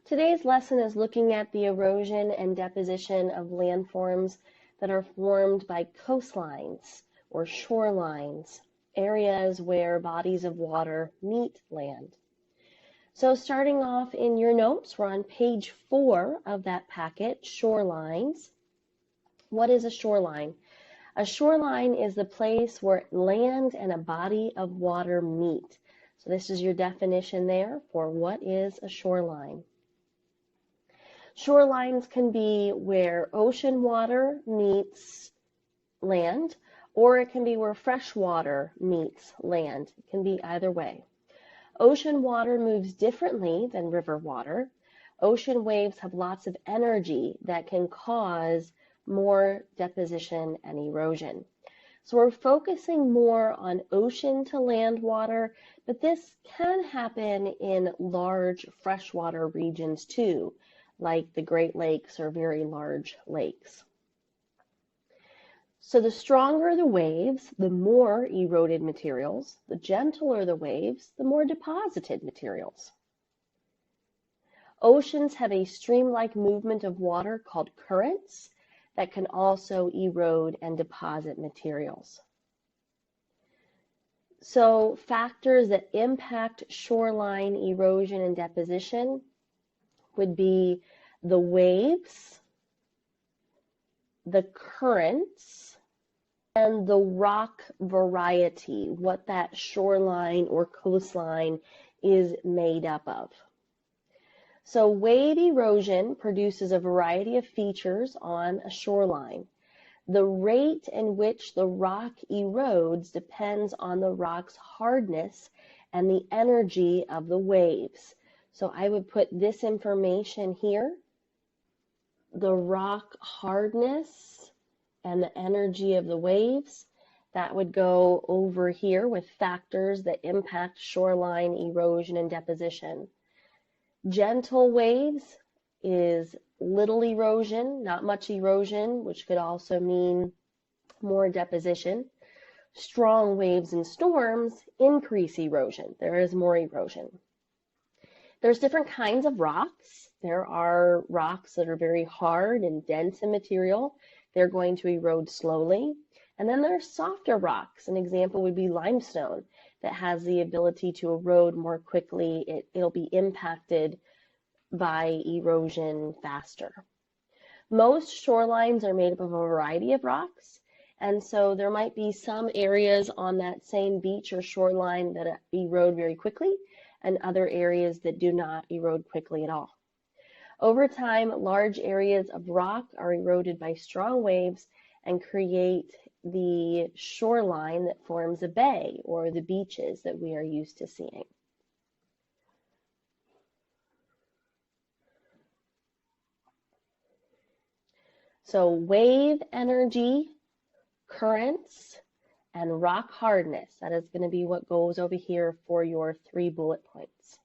Today's lesson is looking at the erosion and deposition of landforms that are formed by coastlines or shorelines, areas where bodies of water meet land. So starting off in your notes, we're on page 4 of that packet, shorelines. What is a shoreline? A shoreline is the place where land and a body of water meet. So this is your definition there for what is a shoreline. Shorelines can be where ocean water meets land, or it can be where fresh water meets land. It can be either way. Ocean water moves differently than river water. Ocean waves have lots of energy that can cause more deposition and erosion. So we're focusing more on ocean to land water, but this can happen in large freshwater regions too, like the Great Lakes or very large lakes. So the stronger the waves, the more eroded materials. The gentler the waves, the more deposited materials. Oceans have a stream-like movement of water called currents that can also erode and deposit materials. So factors that impact shoreline erosion and deposition would be the waves, the currents, and the rock variety, what that shoreline or coastline is made up of. So wave erosion produces a variety of features on a shoreline. The rate in which the rock erodes depends on the rock's hardness and the energy of the waves. So I would put this information here, the rock hardness and the energy of the waves. That would go over here with factors that impact shoreline erosion and deposition. Gentle waves is little erosion, not much erosion, which could also mean more deposition. Strong waves and storms increase erosion. There is more erosion. There's different kinds of rocks. There are rocks that are very hard and dense in material. They're going to erode slowly. And then there's softer rocks. An example would be limestone that has the ability to erode more quickly. It'll be impacted by erosion faster. Most shorelines are made up of a variety of rocks, and so there might be some areas on that same beach or shoreline that erode very quickly and other areas that do not erode quickly at all. Over time, large areas of rock are eroded by strong waves and create the shoreline that forms a bay or the beaches that we are used to seeing. So wave energy, currents, and rock hardness. That is going to be what goes over here for your 3 bullet points.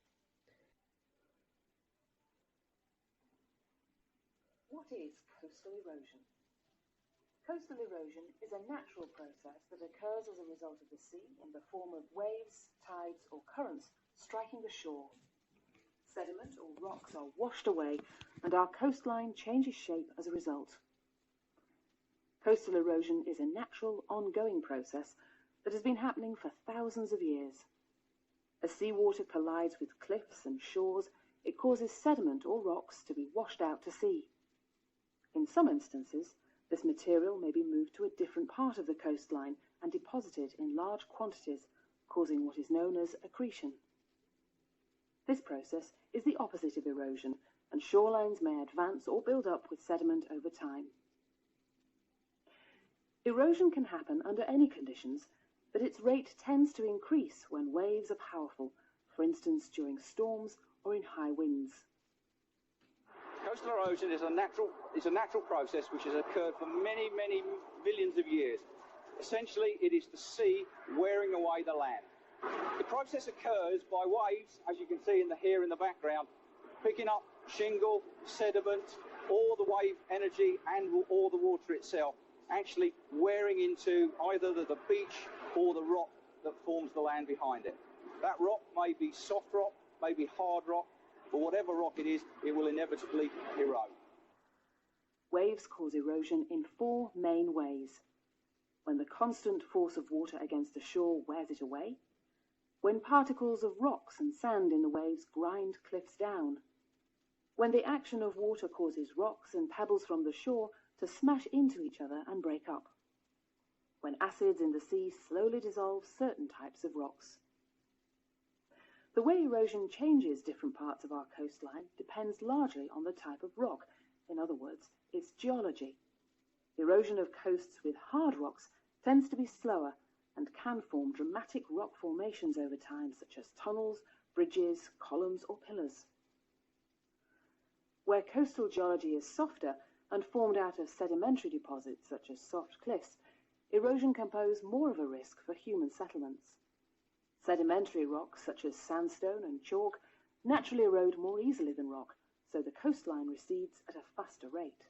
What is coastal erosion? Coastal erosion is a natural process that occurs as a result of the sea in the form of waves, tides, or currents striking the shore. Sediment or rocks are washed away, and our coastline changes shape as a result. Coastal erosion is a natural, ongoing process that has been happening for thousands of years. As seawater collides with cliffs and shores, it causes sediment or rocks to be washed out to sea. In some instances, this material may be moved to a different part of the coastline and deposited in large quantities, causing what is known as accretion. This process is the opposite of erosion, and shorelines may advance or build up with sediment over time. Erosion can happen under any conditions, but its rate tends to increase when waves are powerful, for instance during storms or in high winds. Coastal erosion is a natural process which has occurred for many millions of years. Essentially, it is the sea wearing away the land. The process occurs by waves, as you can see here in the background, picking up shingle, sediment, all the wave energy and all the water itself, actually wearing into either the beach or the rock that forms the land behind it. That rock may be soft rock, may be hard rock, but whatever rock it is, it will inevitably erode. Waves cause erosion in 4 main ways. When the constant force of water against a shore wears it away, when particles of rocks and sand in the waves grind cliffs down, when the action of water causes rocks and pebbles from the shore to smash into each other and break up, when acids in the sea slowly dissolve certain types of rocks. The way erosion changes different parts of our coastline depends largely on the type of rock, in other words, its geology. Erosion of coasts with hard rocks tends to be slower and can form dramatic rock formations over time, such as tunnels, bridges, columns, or pillars. Where coastal geology is softer and formed out of sedimentary deposits, such as soft cliffs, erosion can pose more of a risk for human settlements. Sedimentary rocks, such as sandstone and chalk, naturally erode more easily than rock, so the coastline recedes at a faster rate.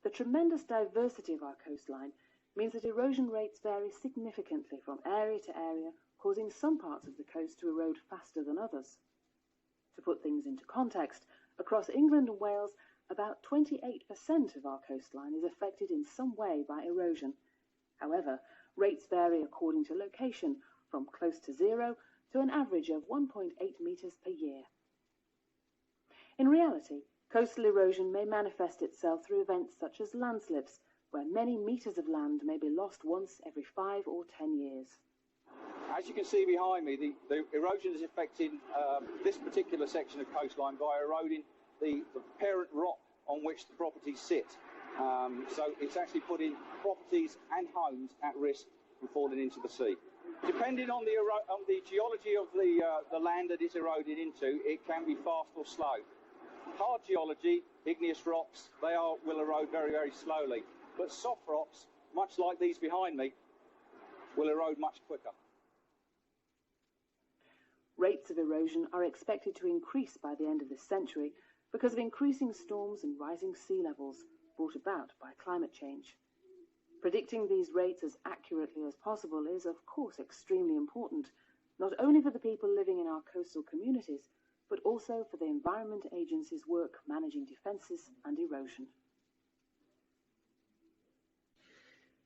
The tremendous diversity of our coastline means that erosion rates vary significantly from area to area, causing some parts of the coast to erode faster than others. To put things into context, across England and Wales, about 28% of our coastline is affected in some way by erosion. However, rates vary according to location, from close to zero to an average of 1.8 metres per year. In reality, coastal erosion may manifest itself through events such as landslips, where many metres of land may be lost once every 5 or 10 years. As you can see behind me, the erosion is affecting this particular section of coastline by eroding the parent rock on which the properties sit. So it's actually putting properties and homes at risk from falling into the sea. Depending on the geology of the land that it's eroded into, it can be fast or slow. Hard geology, igneous rocks, will erode very, very slowly. But soft rocks, much like these behind me, will erode much quicker. Rates of erosion are expected to increase by the end of this century because of increasing storms and rising sea levels brought about by climate change. Predicting these rates as accurately as possible is, of course, extremely important, not only for the people living in our coastal communities, but also for the Environment Agency's work managing defences and erosion.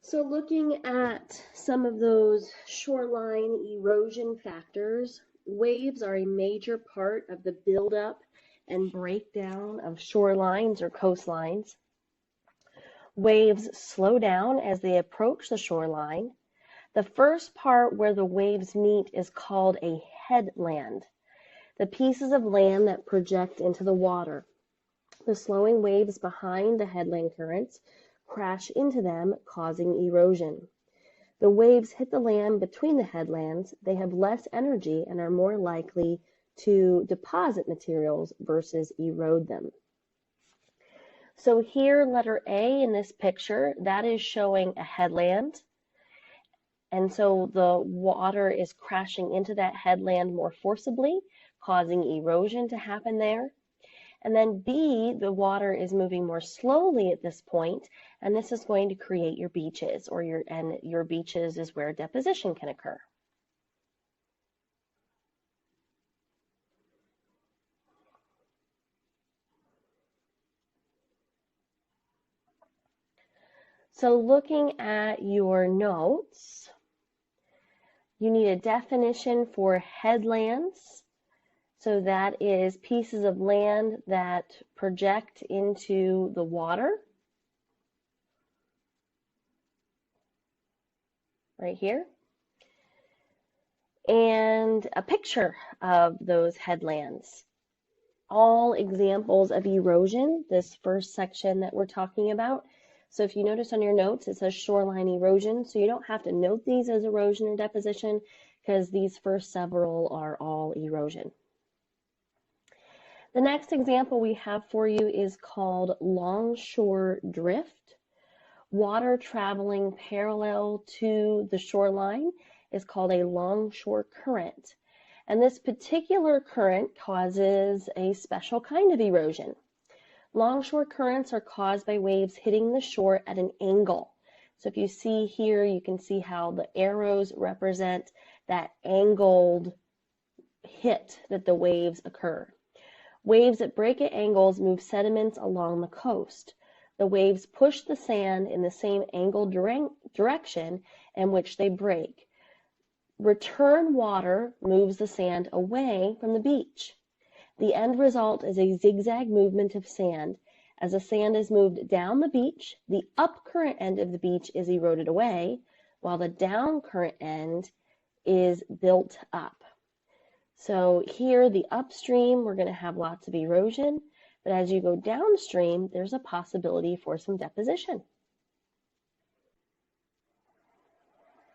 So looking at some of those shoreline erosion factors, waves are a major part of the buildup and breakdown of shorelines or coastlines. Waves slow down as they approach the shoreline. The first part where the waves meet is called a headland, the pieces of land that project into the water. The slowing waves behind the headland currents crash into them, causing erosion. The waves hit the land between the headlands. They have less energy and are more likely to deposit materials versus erode them. So here, letter A in this picture, that is showing a headland. And so the water is crashing into that headland more forcibly, causing erosion to happen there. And then B, the water is moving more slowly at this point, and this is going to create your beaches, and your beaches is where deposition can occur. So looking at your notes, you need a definition for headlands. So that is pieces of land that project into the water. Right here. And a picture of those headlands. All examples of erosion, this first section that we're talking about. So if you notice on your notes, it says shoreline erosion. So you don't have to note these as erosion or deposition because these first several are all erosion. The next example we have for you is called longshore drift. Water traveling parallel to the shoreline is called a longshore current. And this particular current causes a special kind of erosion. Longshore currents are caused by waves hitting the shore at an angle. So if you see here, you can see how the arrows represent that angled hit that the waves occur. Waves that break at angles move sediments along the coast. The waves push the sand in the same angled direction in which they break. Return water moves the sand away from the beach. The end result is a zigzag movement of sand. As the sand is moved down the beach, the up-current end of the beach is eroded away, while the down-current end is built up. So here, the upstream, we're going to have lots of erosion, but as you go downstream, there's a possibility for some deposition.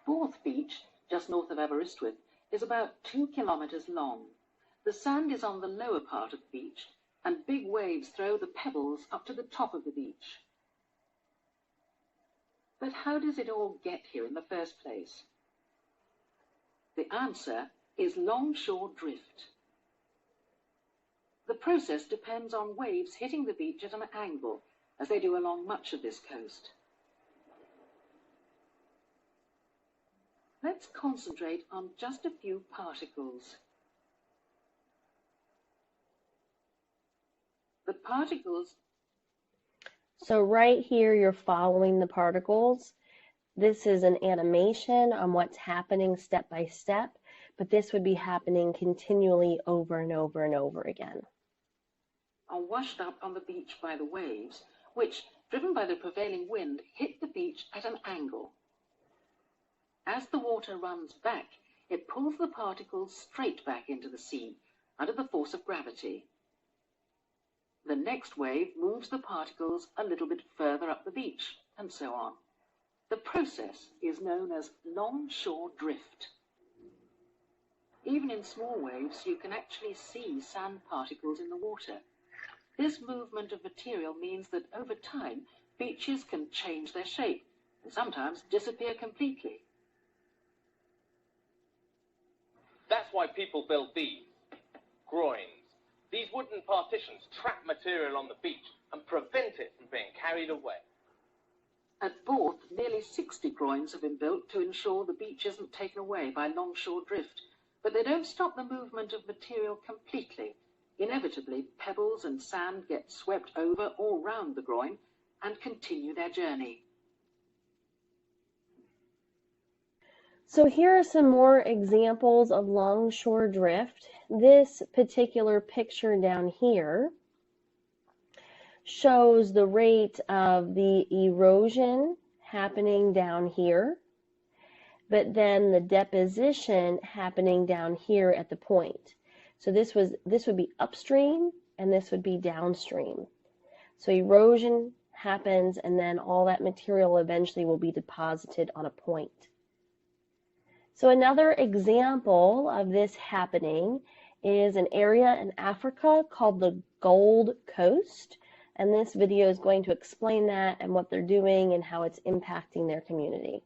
Fourth Beach, just north of Aberystwyth, is about 2 kilometers long. The sand is on the lower part of the beach, and big waves throw the pebbles up to the top of the beach. But how does it all get here in the first place? The answer is longshore drift. The process depends on waves hitting the beach at an angle, as they do along much of this coast. Let's concentrate on just a few particles. The particles... So right here, you're following the particles. This is an animation on what's happening step by step, but this would be happening continually over and over and over again. Are washed up on the beach by the waves, which, driven by the prevailing wind, hit the beach at an angle. As the water runs back, it pulls the particles straight back into the sea, under the force of gravity. The next wave moves the particles a little bit further up the beach, and so on. The process is known as longshore drift. Even in small waves, you can actually see sand particles in the water. This movement of material means that over time, beaches can change their shape and sometimes disappear completely. That's why people build these groins. These wooden partitions trap material on the beach and prevent it from being carried away. At Borth, nearly 60 groins have been built to ensure the beach isn't taken away by longshore drift, but they don't stop the movement of material completely. Inevitably, pebbles and sand get swept over or round the groin and continue their journey. So here are some more examples of longshore drift. This particular picture down here shows the rate of the erosion happening down here, but then the deposition happening down here at the point. So this would be upstream and this would be downstream. So erosion happens and then all that material eventually will be deposited on a point. So another example of this happening is an area in Africa called the Gold Coast, and this video is going to explain that and what they're doing and how it's impacting their community.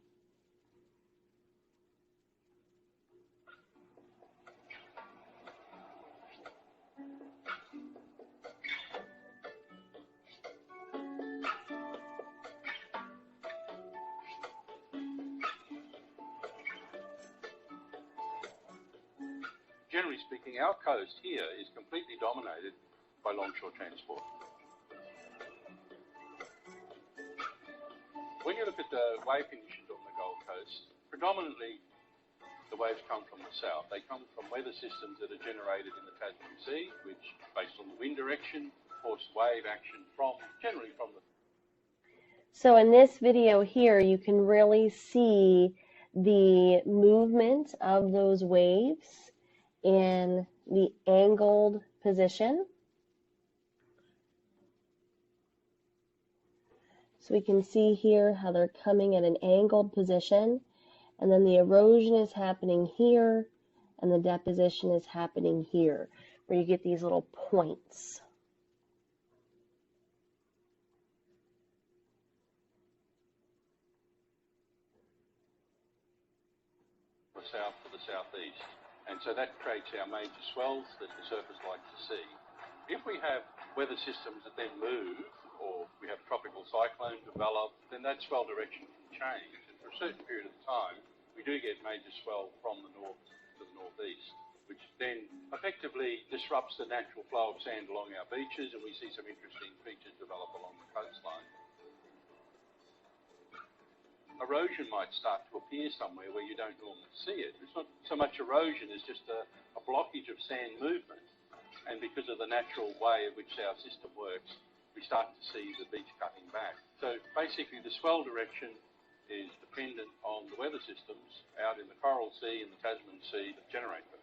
Generally speaking, our coast here is completely dominated by longshore transport. When you look at the wave conditions on the Gold Coast, predominantly the waves come from the south. They come from weather systems that are generated in the Tasman Sea, which, based on the wind direction, force wave action generally from the... So in this video here, you can really see the movement of those waves in the angled position. So we can see here how they're coming at an angled position, and then the erosion is happening here, and the deposition is happening here, where you get these little points. The south to the southeast. And so that creates our major swells that the surfers like to see. If we have weather systems that then move, or we have tropical cyclones develop, then that swell direction can change. And for a certain period of time, we do get major swell from the north to the northeast. which then effectively disrupts the natural flow of sand along our beaches, and we see some interesting features develop along the coastline. Erosion might start to appear somewhere where you don't normally see it. It's not so much erosion as just a blockage of sand movement, and because of the natural way in which our system works, we start to see the beach cutting back. So basically the swell direction is dependent on the weather systems out in the Coral Sea and the Tasman Sea that generate them.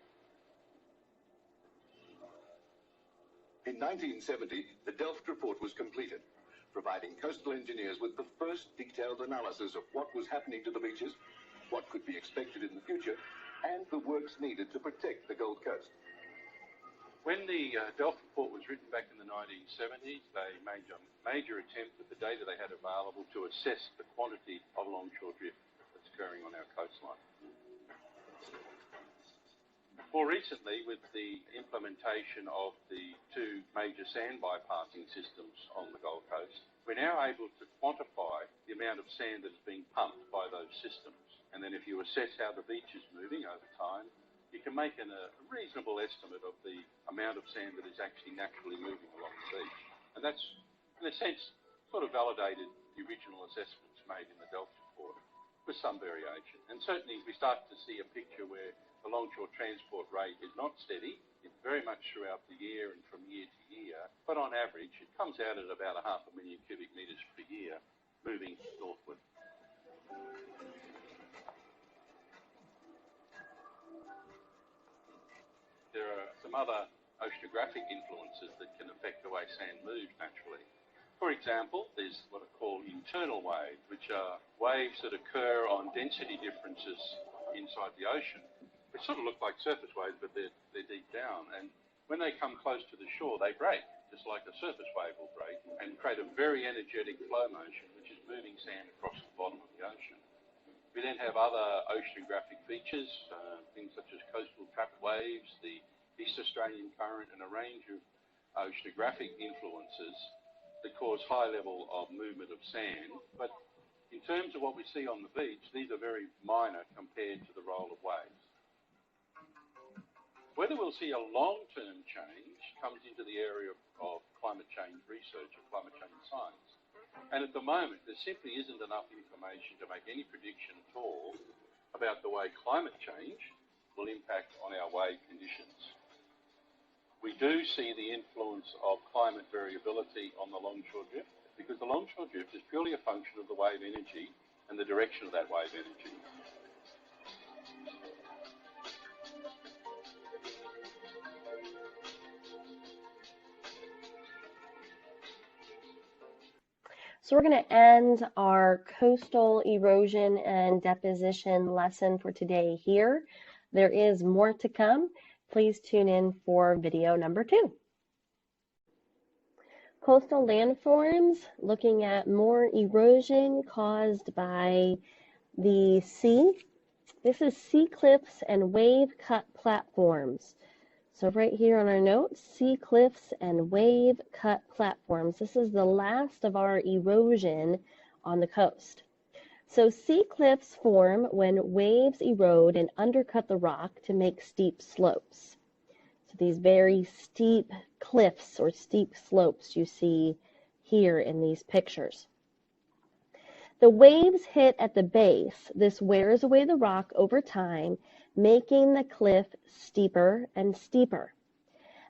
In 1970, the Delft report was completed, providing coastal engineers with the first detailed analysis of what was happening to the beaches, what could be expected in the future, and the works needed to protect the Gold Coast. When the Delft report was written back in the 1970s, they made a major attempt with the data they had available to assess the quantity of longshore drift that's occurring on our coastline. More recently, with the implementation of the two major sand bypassing systems on the Gold Coast, we're now able to quantify the amount of sand that is being pumped by those systems. And then if you assess how the beach is moving over time, you can make a reasonable estimate of the amount of sand that is actually naturally moving along the beach. And that's, in a sense, sort of validated the original assessments made in the Delft report with some variation. And certainly we start to see a picture where the longshore transport rate is not steady. It's very much throughout the year and from year to year, but on average it comes out at about 500,000 cubic metres per year moving northward. There are some other oceanographic influences that can affect the way sand moves naturally. For example, there's what are called internal waves, which are waves that occur on density differences inside the ocean. They sort of look like surface waves, but they're deep down. And when they come close to the shore, they break, just like a surface wave will break, and create a very energetic flow motion, which is moving sand across the bottom of the ocean. We then have other oceanographic features, things such as coastal trapped waves, the East Australian current, and a range of oceanographic influences that cause high level of movement of sand. But in terms of what we see on the beach, these are very minor compared to the role of waves. Whether we'll see a long-term change comes into the area of climate change research or climate change science. And at the moment, there simply isn't enough information to make any prediction at all about the way climate change will impact on our wave conditions. We do see the influence of climate variability on the longshore drift, because the longshore drift is purely a function of the wave energy and the direction of that wave energy. So we're going to end our coastal erosion and deposition lesson for today here. There is more to come. Please tune in for video number 2. Coastal landforms, looking at more erosion caused by the sea. This is sea cliffs and wave cut platforms. So right here on our notes, sea cliffs and wave cut platforms. This is the last of our erosion on the coast. So sea cliffs form when waves erode and undercut the rock to make steep slopes. So these very steep cliffs or steep slopes you see here in these pictures. The waves hit at the base. This wears away the rock over time, making the cliff steeper and steeper.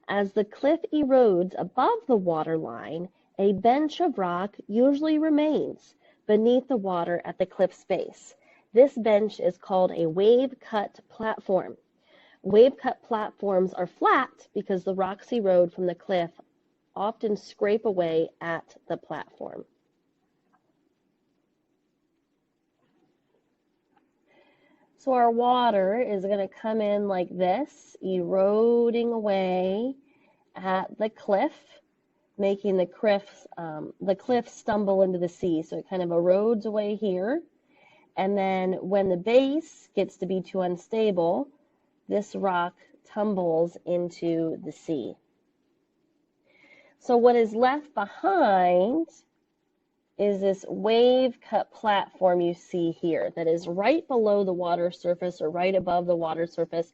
As the cliff erodes above the waterline, a bench of rock usually remains beneath the water at the cliff's base. This bench is called a wave-cut platform. Wave-cut platforms are flat because the rocks erode from the cliff often scrape away at the platform. So our water is going to come in like this, eroding away at the cliff, making the cliff stumble into the sea. So it kind of erodes away here. And then when the base gets to be too unstable, this rock tumbles into the sea. So what is left behind is this wave cut platform you see here that is right below the water surface or right above the water surface,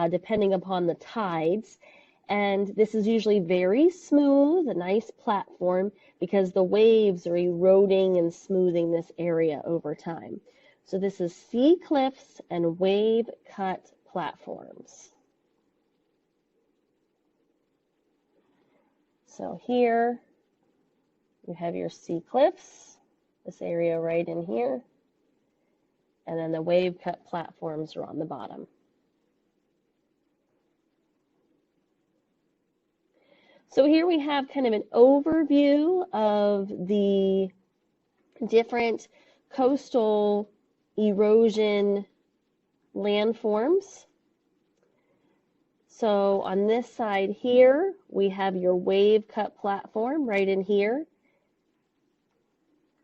depending upon the tides. And this is usually very smooth, a nice platform, because the waves are eroding and smoothing this area over time. So this is sea cliffs and wave cut platforms. So here you have your sea cliffs, this area right in here, and then the wave cut platforms are on the bottom. So here we have kind of an overview of the different coastal erosion landforms. So on this side here, we have your wave cut platform right in here,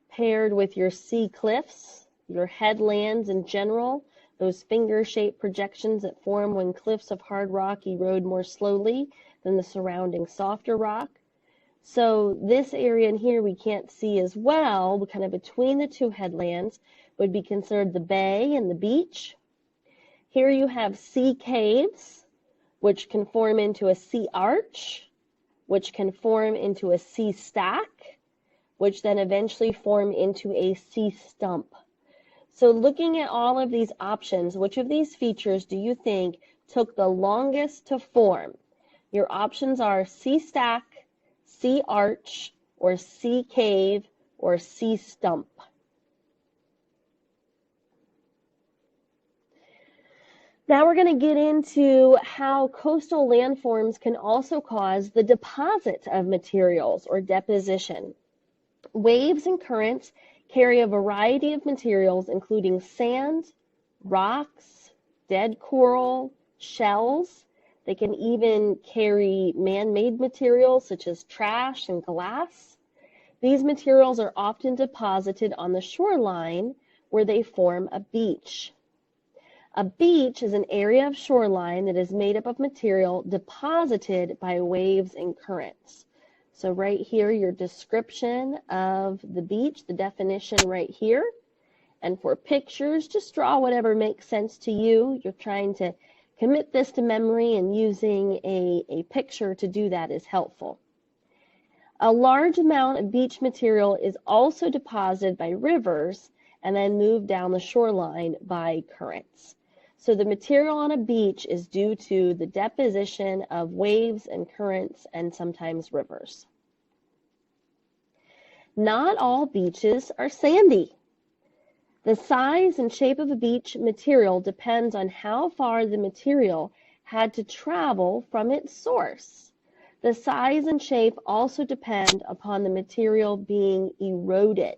paired with your sea cliffs, your headlands in general, those finger-shaped projections that form when cliffs of hard rock erode more slowly than the surrounding softer rock. So this area in here we can't see as well, but kind of between the two headlands would be considered the bay and the beach. Here you have sea caves, which can form into a sea arch, which can form into a sea stack, which then eventually form into a sea stump. So looking at all of these options, which of these features do you think took the longest to form? Your options are sea stack, sea arch, or sea cave, or sea stump. Now we're going to get into how coastal landforms can also cause the deposit of materials or deposition. Waves and currents carry a variety of materials, including sand, rocks, dead coral, shells. They can even carry man-made materials such as trash and glass. These materials are often deposited on the shoreline where they form a beach. A beach is an area of shoreline that is made up of material deposited by waves and currents. So right here, your description of the beach, the definition right here. And for pictures, just draw whatever makes sense to you. You're trying to commit this to memory, and using a picture to do that is helpful. A large amount of beach material is also deposited by rivers and then moved down the shoreline by currents. So the material on a beach is due to the deposition of waves and currents and sometimes rivers. Not all beaches are sandy. The size and shape of a beach material depends on how far the material had to travel from its source. The size and shape also depend upon the material being eroded.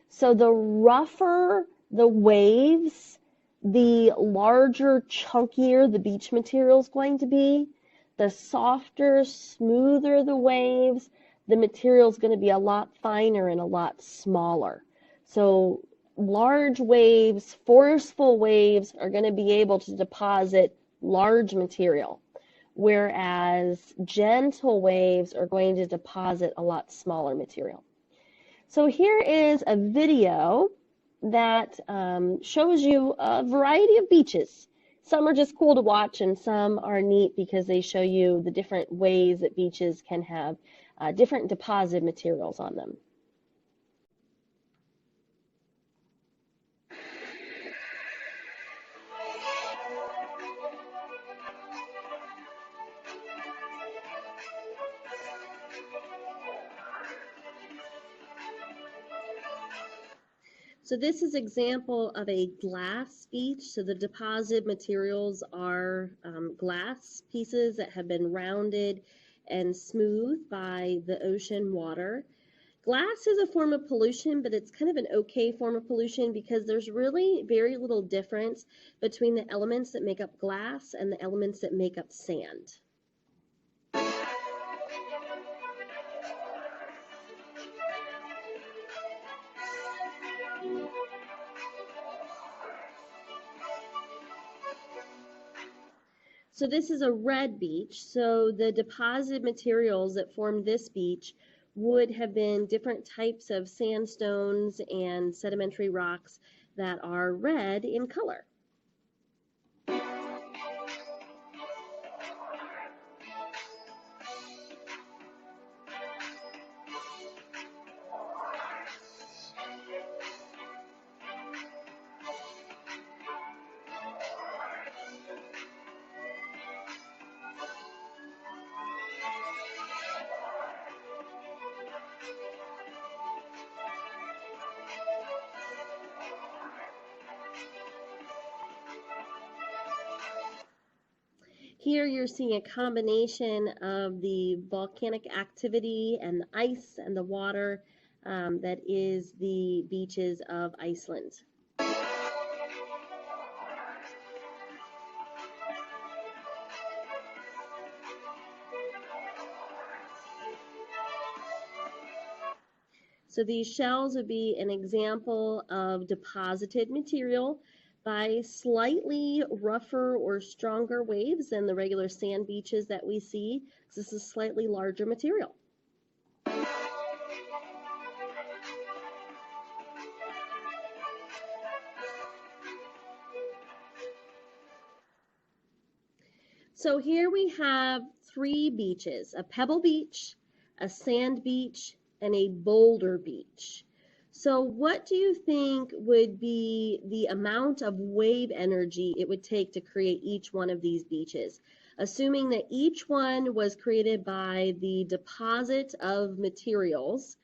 So the rougher the waves, the larger, chunkier the beach material is going to be. The softer, smoother the waves, the material is going to be a lot finer and a lot smaller. So large waves, forceful waves are going to be able to deposit large material, whereas gentle waves are going to deposit a lot smaller material. So here is a video that shows you a variety of beaches. Some are just cool to watch and some are neat because they show you the different ways that beaches can have different deposit materials on them. So this is an example of a glass beach. So the deposit materials are glass pieces that have been rounded and smoothed by the ocean water. Glass is a form of pollution, but it's kind of an okay form of pollution because there's really very little difference between the elements that make up glass and the elements that make up sand. So this is a red beach. So the deposit materials that form this beach would have been different types of sandstones and sedimentary rocks that are red in color. Here you're seeing a combination of the volcanic activity and the ice and the water that is the beaches of Iceland. So these shells would be an example of deposited material by slightly rougher or stronger waves than the regular sand beaches that we see. This is slightly larger material. So here we have three beaches, a pebble beach, a sand beach, and a boulder beach. So what do you think would be the amount of wave energy it would take to create each one of these beaches? Assuming that each one was created by the deposit of materials,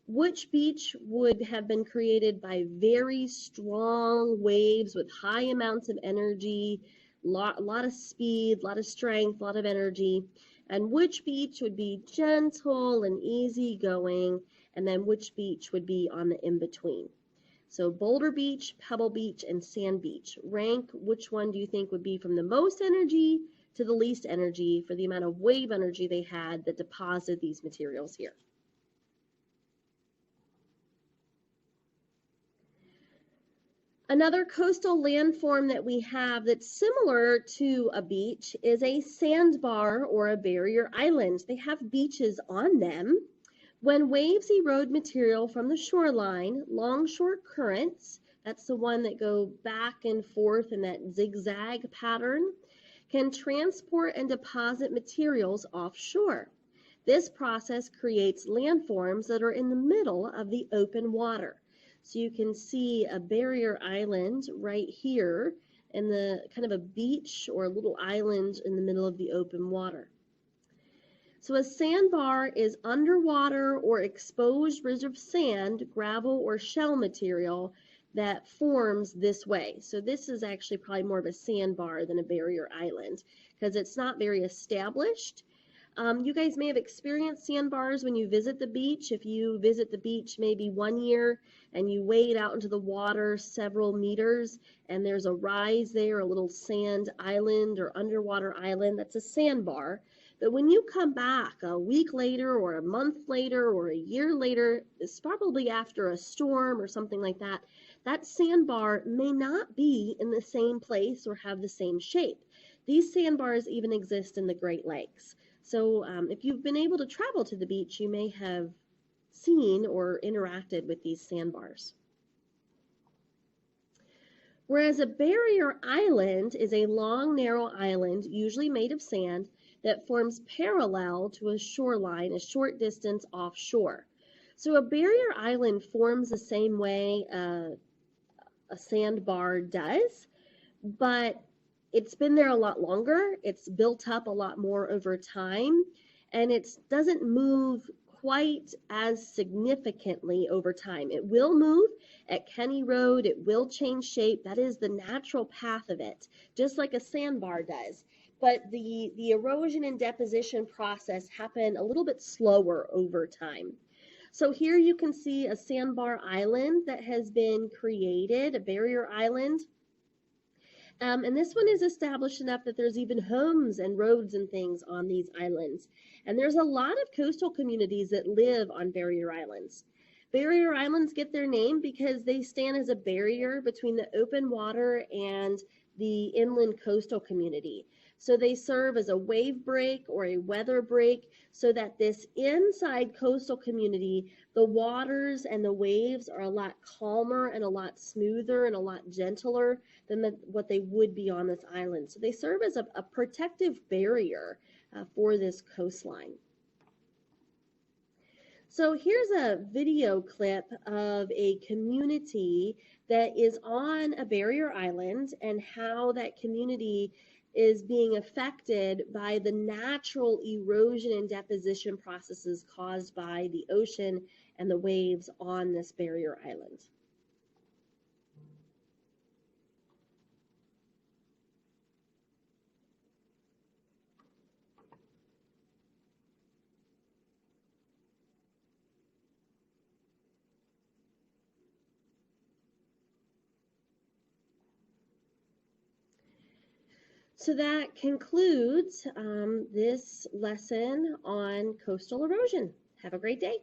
which beach would have been created by very strong waves with high amounts of energy, a lot of speed, a lot of strength, a lot of energy, and which beach would be gentle and easygoing, and then which beach would be on the in-between? So Boulder Beach, Pebble Beach, and Sand Beach. Rank which one do you think would be from the most energy to the least energy for the amount of wave energy they had that deposited these materials here? Another coastal landform that we have that's similar to a beach is a sandbar or a barrier island. They have beaches on them. When waves erode material from the shoreline, longshore currents, that's the one that go back and forth in that zigzag pattern, can transport and deposit materials offshore. This process creates landforms that are in the middle of the open water. So you can see a barrier island right here and the kind of a beach or a little island in the middle of the open water. So a sandbar is underwater or exposed ridge of sand, gravel, or shell material that forms this way. So this is actually probably more of a sandbar than a barrier island because it's not very established. You guys may have experienced sandbars when you visit the beach. If you visit the beach maybe one year and you wade out into the water several meters and there's a rise there, a little sand island or underwater island, that's a sandbar. But when you come back a week later or a month later or a year later, it's probably after a storm or something like that, that sandbar may not be in the same place or have the same shape. These sandbars even exist in the Great Lakes. So if you've been able to travel to the beach, you may have seen or interacted with these sandbars. Whereas a barrier island is a long, narrow island, usually made of sand, that forms parallel to a shoreline a short distance offshore. So a barrier island forms the same way a sandbar does, but it's been there a lot longer, it's built up a lot more over time, and it doesn't move quite as significantly over time. It will move at Kenny Road, it will change shape, that is the natural path of it, just like a sandbar does. But the erosion and deposition process happen a little bit slower over time. So here you can see a sandbar island that has been created, a barrier island. And this one is established enough that there's even homes and roads and things on these islands. And there's a lot of coastal communities that live on barrier islands. Barrier islands get their name because they stand as a barrier between the open water and the inland coastal community. So they serve as a wave break or a weather break so that this inside coastal community, the waters and the waves are a lot calmer and a lot smoother and a lot gentler than what they would be on this island. So they serve as a protective barrier for this coastline. So here's a video clip of a community that is on a barrier island and how that community is being affected by the natural erosion and deposition processes caused by the ocean and the waves on this barrier island. So that concludes this lesson on coastal erosion. Have a great day.